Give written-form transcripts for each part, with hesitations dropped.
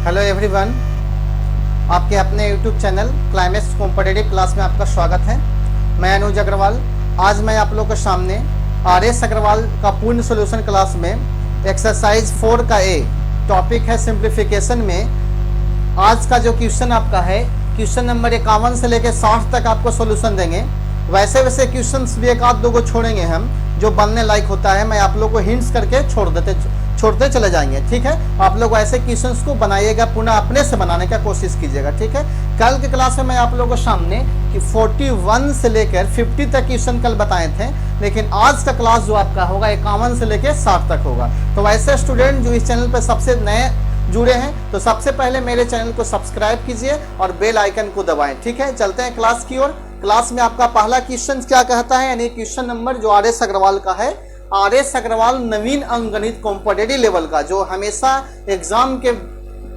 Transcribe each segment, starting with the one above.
Hello everyone, आपके अपने YouTube channel climax competitive class में आपका स्वागत है। मैं अनुज अग्रवाल। आज मैं आप लोगों के सामने आर.एस. अग्रवाल का पूर्ण सॉल्यूशन क्लास में एक्सरसाइज 4 का ए टॉपिक है सिंप्लीफिकेशन में आज का जो क्वेश्चन आपका है, क्वेश्चन नंबर 51 से लेकर 60 तक आपको सॉल्यूशन देंगे। वैसे वैसे क्वेश्चंस भी एक आध दो को छोड़ेंगे हम, जो बनने लायक होता है मैं आप लोग को हिंट्स करके छोड़ते चले जाएंगे। ठीक है, आप लोग ऐसे क्वेश्चंस को बनाइएगा, पुनः अपने से बनाने का कोशिश कीजिएगा। ठीक है, कल के क्लास में मैं आप लोगों को सामने कि 41 से लेकर 50 तक क्वेश्चन कल बताए थे, लेकिन आज का क्लास जो आपका होगा 51 से लेकर 60 तक होगा। तो वैसे स्टूडेंट जो इस चैनल पर सबसे नए जुड़े हैं तो सबसे पहले मेरे चैनल को सब्सक्राइब कीजिए और बेल आइकन को दबाएं। ठीक है, चलते हैं क्लास की ओर। क्लास में आपका पहला क्वेश्चन क्या कहता है, यानी क्वेश्चन नंबर जो आर.एस. अग्रवाल का है, आर.एस. अग्रवाल नवीन अंकगणित कॉम्पिटिटिव लेवल का, जो हमेशा एग्जाम के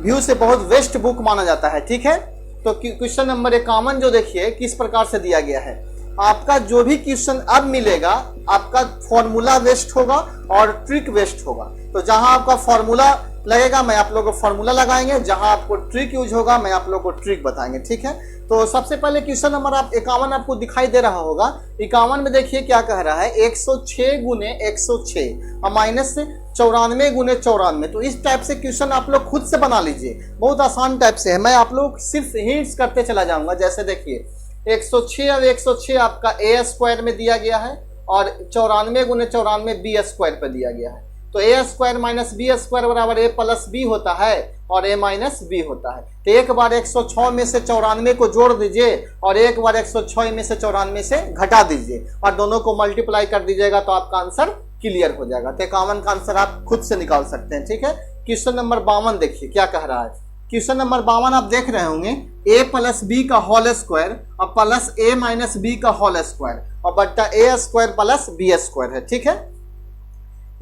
व्यू से बहुत बेस्ट बुक माना जाता है। ठीक है, तो क्वेश्चन नंबर 51 जो देखिए किस प्रकार से दिया गया है। आपका जो भी क्वेश्चन अब मिलेगा आपका फॉर्मूला वेस्ट होगा और ट्रिक वेस्ट होगा। तो जहां आपका फॉर्मूला लगेगा मैं आप लोगों को फॉर्मूला लगाएंगे, जहां आपको ट्रिक यूज होगा मैं आप लोगों को ट्रिक बताएंगे। ठीक है, तो सबसे पहले क्वेश्चन नंबर 51 आपको दिखाई दे रहा होगा। 51 में देखिए क्या कह रहा है, 106 गुने 106 और माइनस 94 गुने 94। तो इस टाइप से क्वेश्चन आप लोग खुद से बना लीजिए, बहुत आसान टाइप से है। मैं आप लोग सिर्फ हिंट्स करते चला जाऊंगा। जैसे देखिए 106 और 106 आपका ए स्क्वायर में दिया गया है और 94 गुने 94 बी स्क्वायर पे दिया गया है। तो A square minus B square बराबर ए प्लस बी होता है और ए माइनस बी होता है। तो एक बार 106 में से 94 को जोड़ दीजिए और एक बार 106 में से 94 से घटा दीजिए और दोनों को मल्टीप्लाई कर दीजिएगा तो आपका आंसर क्लियर हो जाएगा। तो 51 का आंसर आप खुद से निकाल सकते हैं। ठीक है, क्वेश्चन नंबर 52 देखिए क्या कह रहा है। क्वेश्चन नंबर 52 आप देख रहे होंगे, ए प्लस बी का होल स्क्वायर और प्लस ए माइनस बी का होल स्क्वायर और बट्टा A square plus B square है। ठीक है,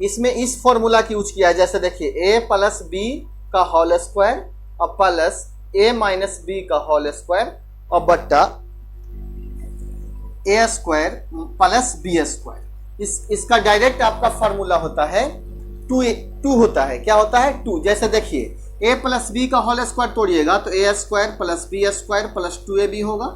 इसमें इस फॉर्मूला की यूज किया है। जैसे देखिए ए प्लस बी का होल स्क्वायर और प्लस ए माइनस बी का होल स्क्वायर और बट्टा A square plus B square. इसका डायरेक्ट आपका फॉर्मूला होता है टू होता है। क्या होता है? 2। जैसे देखिए ए प्लस बी का होल स्क्वायर तोड़िएगा तो A square plus B square plus 2ab होगा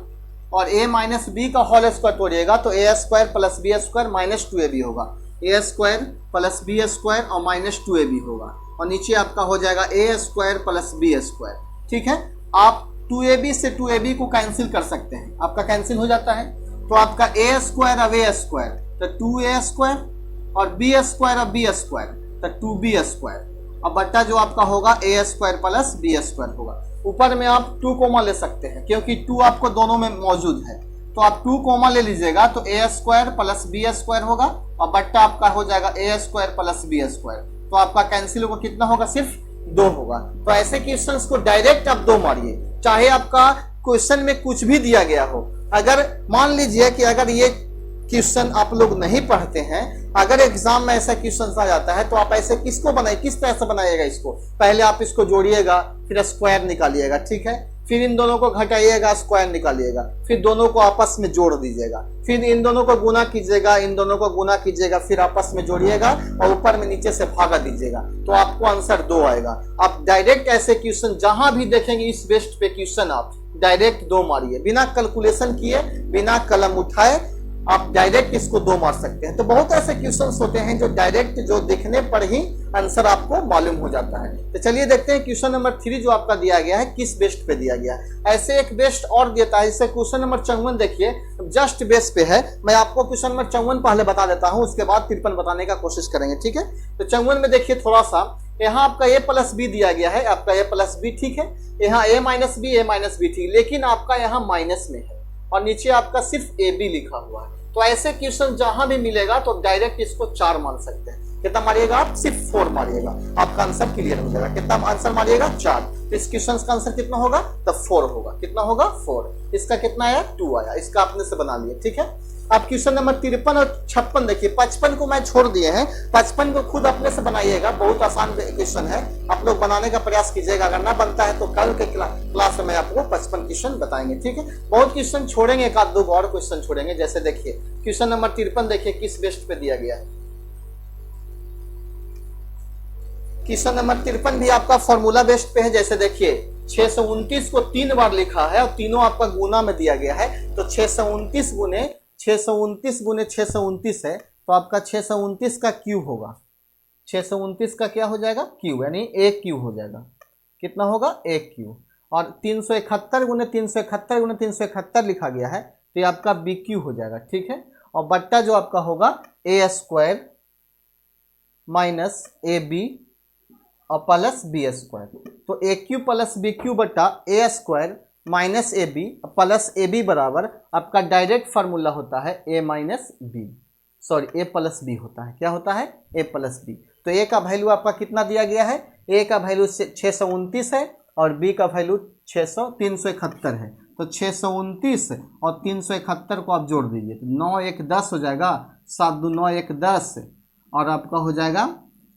और ए माइनस बी का होल स्क्वायर तोड़िएगा तो A square plus B square minus 2ab होगा। A square plus B square और माइनस 2ab होगा और नीचे आपका हो जाएगा A square plus B square. ठीक है, आप 2ab से 2ab को कैंसिल कर सकते हैं, आपका कैंसिल हो जाता है। तो आपका ए स्क्वायर और ए स्क्वायर तो 2a स्क्वायर और बी स्क्वायर और बी स्क्वायर तो 2b स्क्वायर और बट्टा जो आपका होगा A square plus B square होगा। ऊपर में आप 2 कोमा ले सकते हैं क्योंकि 2 आपको दोनों में मौजूद है। तो आप 2 कोमा ले लीजिएगा तो A square plus B square होगा और बट्टा आपका हो जाएगा A square plus B square. तो आपका कैंसिल होगा, कितना होगा? सिर्फ 2 होगा। तो ऐसे क्वेश्चंस को डायरेक्ट आप 2 मारिए, चाहे आपका क्वेश्चन में कुछ भी दिया गया हो। अगर मान लीजिए कि अगर ये क्वेश्चन आप लोग नहीं पढ़ते हैं, अगर एग्जाम में ऐसा क्वेश्चन आ जाता है तो आप ऐसे किसको बनाए, किस तरह से बनाइएगा इसको? पहले आप इसको जोड़िएगा, फिर स्क्वायर निकालिएगा। ठीक है, फिर इन दोनों को घटाइएगा, स्क्वायर निकालिएगा, फिर दोनों को आपस में जोड़ दीजिएगा, फिर इन दोनों को गुना कीजिएगा, इन दोनों को गुना कीजिएगा, फिर आपस में जोड़िएगा और ऊपर में नीचे से भागा दीजिएगा तो आपको आंसर 2 आएगा। आप डायरेक्ट ऐसे क्वेश्चन जहां भी देखेंगे इस बेस्ट पे क्वेश्चन आप डायरेक्ट 2 मारिए, बिना कैलकुलेशन किए, बिना कलम उठाए आप डायरेक्ट इसको 2 मार सकते हैं। तो बहुत ऐसे क्वेश्चंस होते हैं जो डायरेक्ट जो देखने पर ही आंसर आपको मालूम हो जाता है। तो चलिए देखते हैं क्वेश्चन नंबर 3 जो आपका दिया गया है किस बेस्ट पे दिया गया है। ऐसे एक बेस्ट और देता है, जैसे क्वेश्चन नंबर 54 देखिए जस्ट बेस पे है। मैं आपको क्वेश्चन नंबर 54 पहले बता देता हूँ, उसके बाद 53 बताने का कोशिश करेंगे। ठीक है, तो 54 में देखिए थोड़ा सा यहाँ आपका ए प्लस बी दिया गया है, आपका ए प्लस बी ठीक है, यहाँ ए माइनस बी ठीक, लेकिन आपका यहाँ माइनस में है और नीचे आपका सिर्फ ए बी लिखा हुआ है। तो ऐसे क्वेश्चन जहां भी मिलेगा तो डायरेक्ट इसको 4 मान सकते हैं। कितना मारिएगा आप? सिर्फ 4 मारिएगा, आपका आंसर क्लियर हो जाएगा। कितना आंसर मारिएगा? 4। तो इस क्वेश्चन का आंसर कितना होगा? तब 4 होगा। कितना होगा? 4। इसका कितना आया? 2 आया। इसका आपने से बना लिया। ठीक है, अब क्वेश्चन नंबर 53 और 56 देखिए। 55 को मैं छोड़ दिए हैं, 55 को खुद अपने से बनाइएगा, बहुत आसान क्वेश्चन है, आप लोग बनाने का प्रयास कीजिएगा। अगर ना बनता है तो कल के क्लास में आपको 55 क्वेश्चन बताएंगे। ठीक है, बहुत क्वेश्चन छोड़ेंगे, एक आध 2 और क्वेश्चन छोड़ेंगे। जैसे देखिए क्वेश्चन नंबर 53 देखिए किस बेस्ट पे दिया गया है। क्वेश्चन नंबर 53 भी आपका फॉर्मूला बेस्ड पे है। जैसे देखिए 629 को 3 बार लिखा है और तीनों आपका गुना में दिया गया है, तो 629 गुने 629 है, तो आपका 629 का क्यूब होगा। 629 का क्या हो जाएगा? क्यूब, यानी एक क्यूब हो जाएगा। कितना होगा? एक क्यूब। और 371 गुने 371 लिखा गया है, तो ये आपका बी क्यूब हो जाएगा। ठीक है, और बट्टा जो आपका होगा A square minus A B और प्लस बी स्क्वायर। तो A cube plus B cube बट्टा A square minus A B plus A B बराबर आपका डायरेक्ट फार्मूला होता है A minus B, sorry A plus B होता है। क्या होता है? A plus B. तो ए का वैल्यू आपका कितना दिया गया है? ए का वैल्यू 629 है और बी का वैल्यू 371 है। तो 629 और 371 को आप जोड़ दीजिए, तो 9 1 10 हो जाएगा, 7 2 9 1 10 और आपका हो जाएगा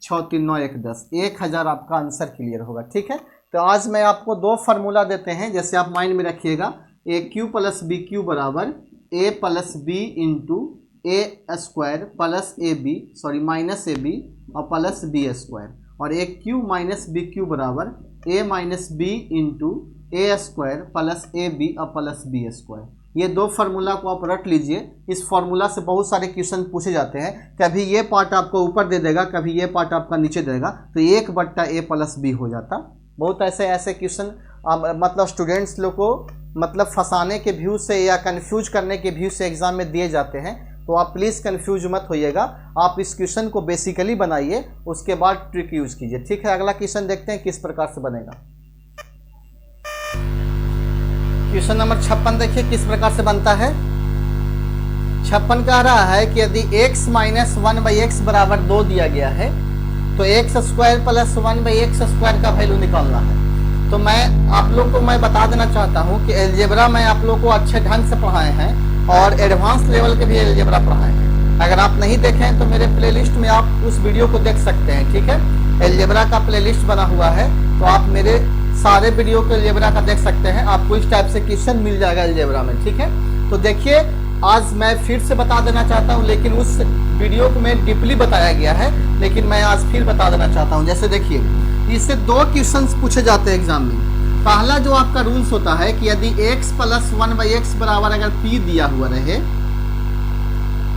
6 3 9 1 10। 1000 आपका आंसर क्लियर होगा। ठीक है, तो आज मैं आपको दो फार्मूला देते हैं, जैसे आप माइंड में रखिएगा। A cube plus B cube बराबर A plus B into A square plus A B, sorry minus A B और प्लस बी स्क्वायर, और A cube minus B cube बराबर A minus B into A square plus A B और plus B square. ये दो formula को आप रट लीजिए। इस फार्मूला से बहुत सारे क्वेश्चन पूछे जाते हैं। कभी ये पार्ट आपको ऊपर दे देगा, कभी ये पार्ट आपका नीचे देगा, तो 1 बट्टा ए प्लस बी हो जाता। बहुत ऐसे क्वेश्चन मतलब स्टूडेंट्स लोग को मतलब फंसाने के व्यू से या कंफ्यूज करने के व्यू से एग्जाम में दिए जाते हैं। तो आप प्लीज़ कंफ्यूज मत होइएगा, आप इस क्वेश्चन को बेसिकली बनाइए, उसके बाद ट्रिक यूज कीजिए। ठीक है, अगला क्वेश्चन देखते हैं किस प्रकार से बनेगा। क्वेश्चन नंबर 56 देखिए किस प्रकार से बनता है। 56 कह रहा है कि यदि x माइनस 1/x बराबर 2 दिया गया है, तो x square plus 1/x square का वैल्यू निकालना है। तो मैं आप लोग को मैं बता देना चाहता हूँ कि अलजेब्रा मैं आप लोग को अच्छे ढंग से पढ़ाए हैं और एडवांस लेवल के भी अलजेब्रा पढ़ाए हैं। अगर आप नहीं देखें तो मेरे प्लेलिस्ट में आप उस वीडियो को देख सकते हैं। ठीक है, अलजेब्रा का प्लेलिस्ट बना हुआ है, तो आप मेरे सारे वीडियो के अलजेब्रा का देख सकते हैं। आपको इस टाइप से क्वेश्चन मिल जाएगा अलजेब्रा में। ठीक है, तो देखिए आज मैं फिर से बता देना चाहता हूँ, लेकिन उस वीडियो को में डीपली बताया गया है, लेकिन मैं आज फिर बता देना चाहता हूँ। जैसे देखिए इससे 2 क्वेश्चंस पूछे जाते हैं एग्जाम में। पहला जो आपका रूल्स होता है कि यदि x प्लस 1/x बराबर अगर p दिया हुआ रहे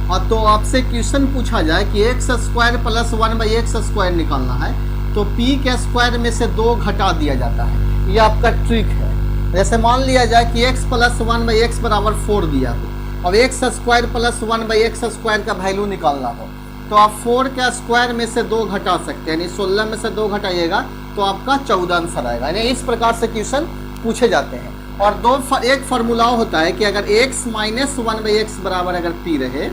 और तो आपसे क्वेश्चन पूछा जाए कि x square plus 1/x square निकालना है, तो p के स्क्वायर में से 2 घटा दिया जाता है। ये आपका ट्रिक है। जैसे मान लिया जाए कि x प्लस 1/x बराबर 4 दिया हो और x square plus 1/x square का वैल्यू निकालना हो, तो आप 4 के स्क्वायर में से 2 घटा सकते हैं, यानी 16 में से 2 घटाइएगा तो आपका 14 आंसर आएगा। यानी इस प्रकार से क्वेश्चन पूछे जाते हैं। और एक फार्मूला होता है कि अगर x माइनस 1/x बराबर अगर p रहे,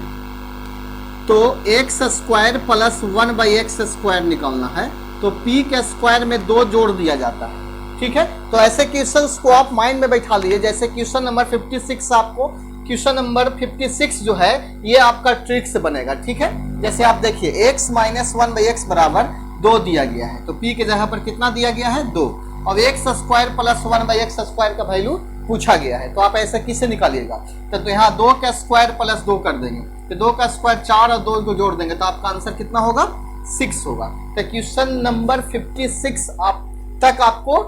तो x square plus 1/x square निकालना है, तो p के स्क्वायर में 2 जोड़ दिया जाता है। ठीक है, तो ऐसे क्वेश्चंस को आप माइंड में बैठा लीजिए। जैसे क्वेश्चन नंबर 56 आपको क्वेश्चन नंबर 56 जो है ये आपका ट्रिक से बनेगा। ठीक है, जैसे आप देखिए x माइनस 1/x बराबर 2 दिया गया है, तो p के जगह पर कितना दिया गया है? 2, और x square plus 1/x square का वैल्यू पूछा गया है। तो आप ऐसे किसे निकालिएगा? तो यहाँ 2 का स्क्वायर प्लस 2 कर देंगे, तो 2 का स्क्वायर 4 और 2 को जोड़ देंगे, तो आपका आंसर कितना होगा? 6 होगा। तो क्वेश्चन नंबर 56 आप तक आपको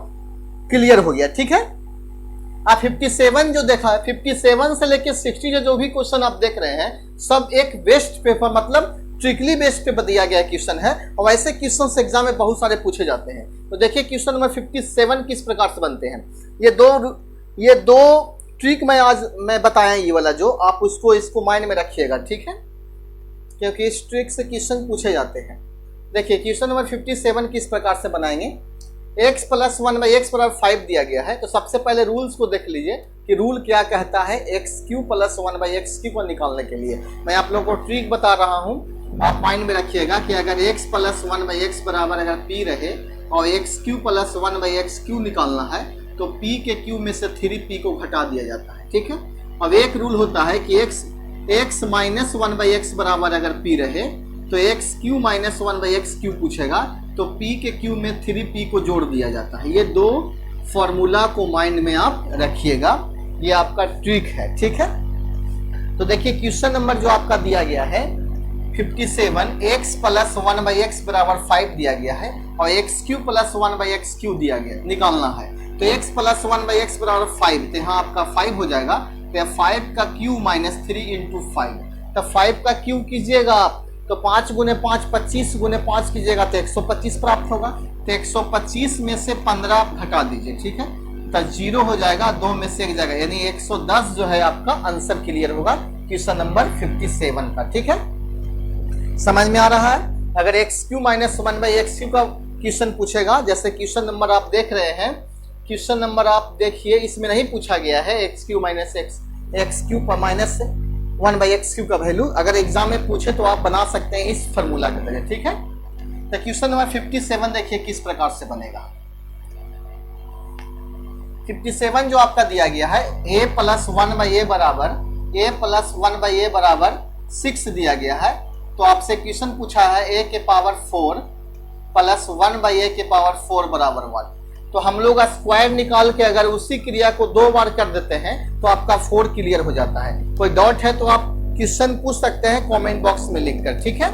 क्लियर हो गया। ठीक है, आप 57 जो देखा है, 57 से लेके 60 जो भी क्वेश्चन आप देख रहे हैं, सब एक बेस्ट पेपर मतलब ट्रिकली बेस्ड पेपर दिया गया क्वेश्चन है, और ऐसे क्वेश्चन एग्जाम में बहुत सारे पूछे जाते हैं। तो देखिए क्वेश्चन नंबर 57 किस प्रकार से बनते हैं। ये दो ट्रिक मैं बताया, ये वाला जो आप इसको माइंड में रखिएगा। ठीक है, क्योंकि इस ट्रिक से क्वेश्चन पूछे जाते हैं। देखिए क्वेश्चन नंबर 57 किस प्रकार से बनाएंगे। x प्लस 1/x बराबर 5 दिया गया है, तो सबसे पहले रूल्स को देख लीजिए कि रूल क्या कहता है x Q plus 1/x Q को निकालने के लिए। मैं आप लोगों को ट्रिक बता रहा हूं, आप माइंड में रखिएगा कि अगर x प्लस 1/x बराबर अगर p रहे और x Q plus 1/x Q निकालना है, तो p के क्यू में से 3p को घटा दिया जाता है। ठीक है, अब एक रूल होता है कि x माइनस 1/x बराबर अगर p रहे, तो x Q minus 1/x Q पूछेगा, तो p के क्यू में 3p को जोड़ दिया जाता है। ये 2 फॉर्मूला को माइंड में आप रखिएगा, ये आपका ट्रिक है। ठीक है, तो देखिए क्वेश्चन नंबर जो आपका दिया गया है 57, x प्लस 1/x बराबर 5 दिया गया है, और एक्स क्यू प्लस 1/x³ दिया गया, निकालना है। तो x प्लस 1/x बराबर 5, तो यहाँ आपका 5 हो जाएगा। तो 5 का क्यू माइनस 3 इंटू 5, तो 5 का क्यू कीजिएगा आप, तो 5 गुने 5 25 गुने 5 कीजिएगा तो 125 प्राप्त होगा। तो 125 में से 15 घटा दीजिए, ठीक है, तो 0 हो जाएगा, 2 में से 1 जाएगा, यानी 110 जो है आपका आंसर क्लियर होगा क्वेश्चन नंबर 57 का। ठीक है, समझ में आ रहा है। अगर x³ माइनस 1/x³ का क्वेश्चन पूछेगा, जैसे क्वेश्चन नंबर आप देख रहे हैं, क्वेश्चन नंबर आप देखिए, इसमें नहीं पूछा गया है x³ माइनस x³ पर माइनस 1/x³ का वैल्यू। अगर एग्जाम में पूछे तो आप बना सकते हैं इस फॉर्मूला के तहत। ठीक है, तो क्वेश्चन नंबर 57 देखिए किस प्रकार से बनेगा। 57 जो आपका दिया गया है, a प्लस 1/a बराबर 6 दिया गया है। तो आपसे क्वेश्चन पूछा है a के पावर 4 प्लस 1/a के पावर 4 बराबर 1। तो हम लोग स्क्वायर निकाल के अगर उसी क्रिया को 2 बार कर देते हैं तो आपका 4 क्लियर हो जाता है। कोई डाउट है तो आप क्वेश्चन पूछ सकते हैं कमेंट बॉक्स में लिखकर। ठीक है,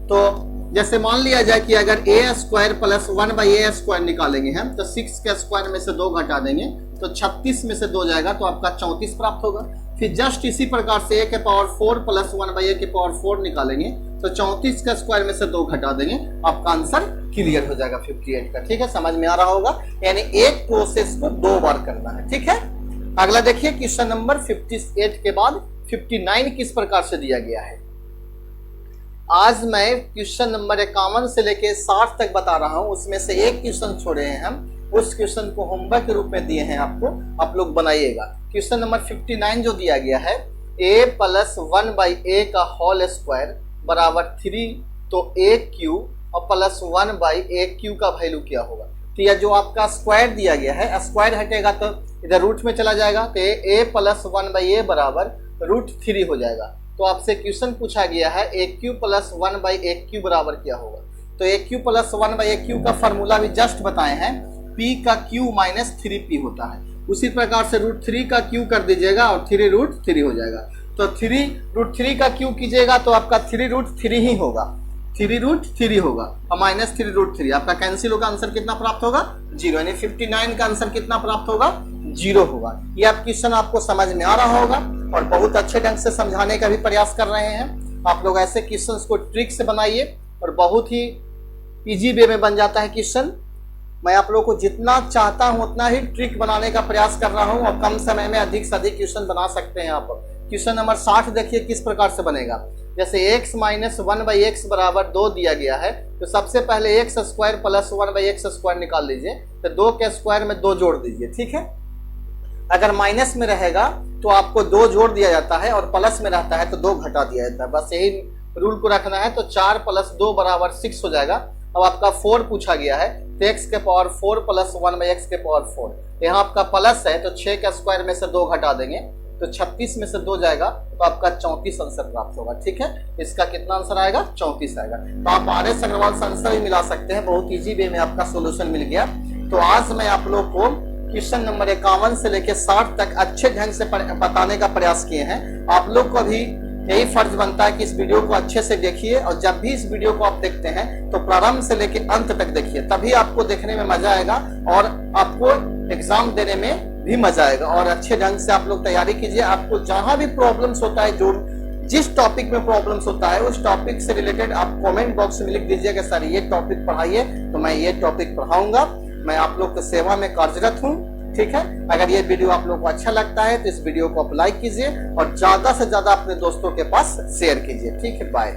तो जैसे मान लिया जाए कि अगर a² प्लस 1/a² निकालेंगे हम, तो 6 के स्क्वायर में से 2 घटा देंगे तो 36 में से 2 जाएगा, तो आपका 34 प्राप्त होगा। फिर जस्ट इसी प्रकार से a के पावर 4 प्लस 1/a के पावर 4 निकालेंगे तो 34 के स्क्वायर में से 2 घटा देंगे, आपका आंसर क्लियर हो जाएगा 58 का। ठीक है, समझ में आ रहा होगा, यानी एक प्रोसेस को 2 बार करना है। ठीक है, अगला देखिए क्वेश्चन नंबर 58 के बाद 59 किस प्रकार से दिया गया है। आज मैं क्वेश्चन नंबर 51 से लेके 60 तक बता रहा हूं, उसमें से एक क्वेश्चन छोड़े हैं हम, उस क्वेश्चन को होमवर्क के रूप में दिए हैं आपको, आप लोग बनाइएगा। क्वेश्चन नंबर 59 जो दिया गया है, a प्लस 1/a का होल स्क्वायर बराबर 3, तो a³ और प्लस 1/a³ का वैल्यू क्या होगा। तो यह जो आपका स्क्वायर दिया गया है, स्क्वायर हटेगा तो इधर रूट में चला जाएगा, तो a प्लस 1/a बराबर √3 हो जाएगा। तो आपसे क्वेश्चन पूछा गया है a³ प्लस 1/a³ बराबर क्या होगा। तो a³ प्लस 1/a³ का फॉर्मूला भी जस्ट बताए हैं, p का q माइनस 3p होता है। उसी प्रकार से √3 का q कर दीजिएगा और 3√3 हो जाएगा। तो 3√3 का q कीजिएगा तो आपका 3√3 ही होगा, 3√3 होगा और माइनस 3√3, आपका कैंसिल होगा, आंसर कितना प्राप्त होगा 0, यानी 59 का आंसर कितना प्राप्त होगा 0 होगा। ये आप क्वेश्चन आपको समझ में आ रहा होगा और बहुत अच्छे ढंग से समझाने का भी प्रयास कर रहे हैं। आप लोग ऐसे क्वेश्चंस को ट्रिक से बनाइए और बहुत ही इजी वे में बन जाता है क्वेश्चन। मैं आप लोग को जितना चाहता हूं उतना ही ट्रिक बनाने का प्रयास कर रहा हूं और कम समय में अधिक से अधिक क्वेश्चन बना सकते हैं आप। क्वेश्चन नंबर 60 देखिए किस प्रकार से बनेगा। जैसे x माइनस 1/x बराबर 2 दिया गया है, तो सबसे पहले x² प्लस 1/x² निकाल लीजिए, तो 2 के स्क्वायर में 2 जोड़ दीजिए। ठीक है, अगर माइनस में रहेगा तो आपको 2 जोड़ दिया जाता है और प्लस में रहता है तो 2 घटा दिया जाता है, बस यही रूल को रखना है। तो 4 प्लस 2 बराबर 6 हो जाएगा। अब आपका 4 पूछा गया है, तो x के पावर 4 प्लस 1/x के पावर 4, यहाँ आपका प्लस है तो 6 के स्क्वायर में से 2 घटा देंगे तो 36 में से 2 जाएगा, तो आपका 34 आंसर प्राप्त होगा। ठीक है, इसका कितना आंसर आएगा 34 आएगा। तो आप RS अग्रवाल से आंसर भी मिला सकते हैं, बहुत इजी वे में आपका सोल्यूशन मिल गया। तो आज मैं आप लोग को क्वेश्चन नंबर 51 से लेकर 60 तक अच्छे ढंग से बताने का प्रयास किए हैं। आप लोग को भी यही फर्ज बनता है कि इस वीडियो को अच्छे से देखिए और जब भी इस वीडियो को आप देखते हैं तो प्रारंभ से लेकर अंत तक देखिए, तभी आपको देखने में मजा आएगा और आपको एग्जाम देने में भी मजा आएगा। और अच्छे ढंग से आप लोग तैयारी कीजिए। आपको जहां भी प्रॉब्लम्स होता है, जो जिस टॉपिक में प्रॉब्लम्स होता है उस टॉपिक से रिलेटेड आप कमेंट बॉक्स में लिख दीजिए कि सर ये टॉपिक पढ़ाइए, तो मैं ये टॉपिक पढ़ाऊंगा। मैं आप लोग की सेवा में कार्यरत हूँ। ठीक है, अगर ये वीडियो आप लोग को अच्छा लगता है तो इस वीडियो को आप लाइक कीजिए और ज्यादा से ज्यादा अपने दोस्तों के पास शेयर कीजिए। ठीक है, बाय।